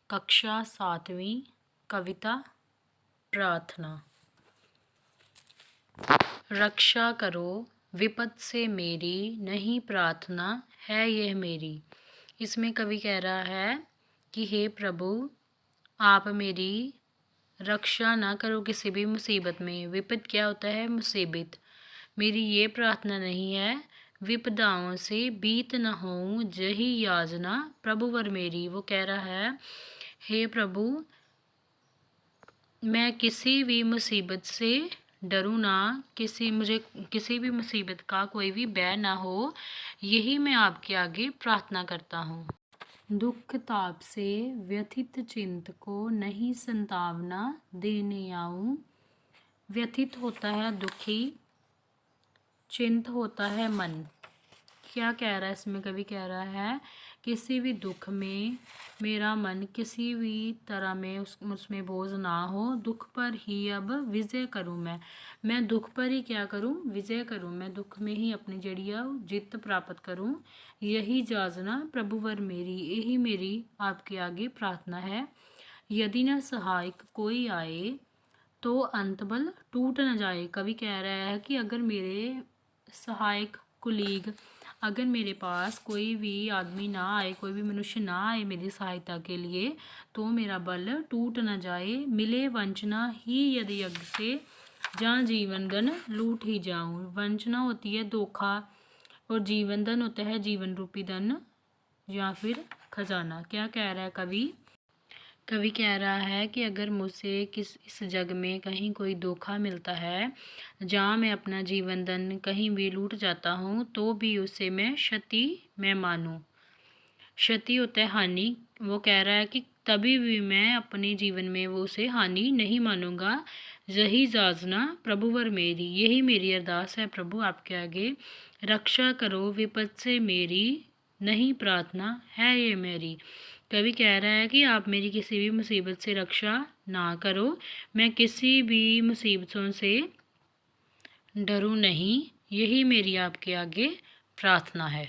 कक्षा 7वीं कविता प्रार्थना। रक्षा करो विपद से मेरी, नहीं प्रार्थना है यह मेरी। इसमें कवि कह रहा है कि हे प्रभु, आप मेरी रक्षा ना करो किसी भी मुसीबत में। विपद क्या होता है? मुसीबत। मेरी ये प्रार्थना नहीं है, विपदाओं से बीत न होऊं जही याजना प्रभु वर मेरी। वो कह रहा है, हे प्रभु, मैं किसी भी मुसीबत से डरूं ना, मुझे किसी भी मुसीबत का कोई भी भय ना हो, यही मैं आपके आगे प्रार्थना करता हूँ। दुख ताप से व्यथित चिंत को नहीं संतावना देने आऊं। व्यथित होता है दुखी, चिंत होता है मन। क्या कह रहा है इसमें? कवि कह रहा है किसी भी दुख में मेरा मन किसी भी तरह में उसमें बोझ ना हो। दुख पर ही अब विजय करूं मैं दुख पर ही क्या करूं? विजय करूं। मैं दुख में ही अपनी जड़िया जित प्राप्त करूं। यही जाजना प्रभु वर मेरी, यही मेरी आपके आगे प्रार्थना है। यदि न सहायक कोई आए तो अंत बल टूट न जाए। कवि कह रहा है कि अगर मेरे सहायक कुलीग, अगर मेरे पास कोई भी आदमी ना आए, कोई भी मनुष्य ना आए मेरी सहायता के लिए, तो मेरा बल टूट न जाए। मिले वंचना ही यदि यज्ञ से, जहाँ जीवन धन लूट ही जाऊं। वंचना होती है धोखा, और जीवन धन होता है जीवन रूपी धन या फिर खजाना। क्या कह रहा है कवि? कवि कह रहा है कि अगर मुझसे इस जग में कहीं कोई धोखा मिलता है, जहाँ मैं अपना जीवन धन कहीं भी लूट जाता हूँ, तो भी उसे मैं क्षति में मानूँ। क्षति होता है हानि। वो कह रहा है कि तभी भी मैं अपने जीवन में वो उसे हानि नहीं मानूंगा। यही जाजना प्रभु वर मेरी, यही मेरी अरदास है प्रभु आपके आगे। रक्षा करो विपद से मेरी, नहीं प्रार्थना है ये मेरी। कवि कह रहा है कि आप मेरी किसी भी मुसीबत से रक्षा ना करो, मैं किसी भी मुसीबतों से डरूं नहीं, यही मेरी आपके आगे प्रार्थना है।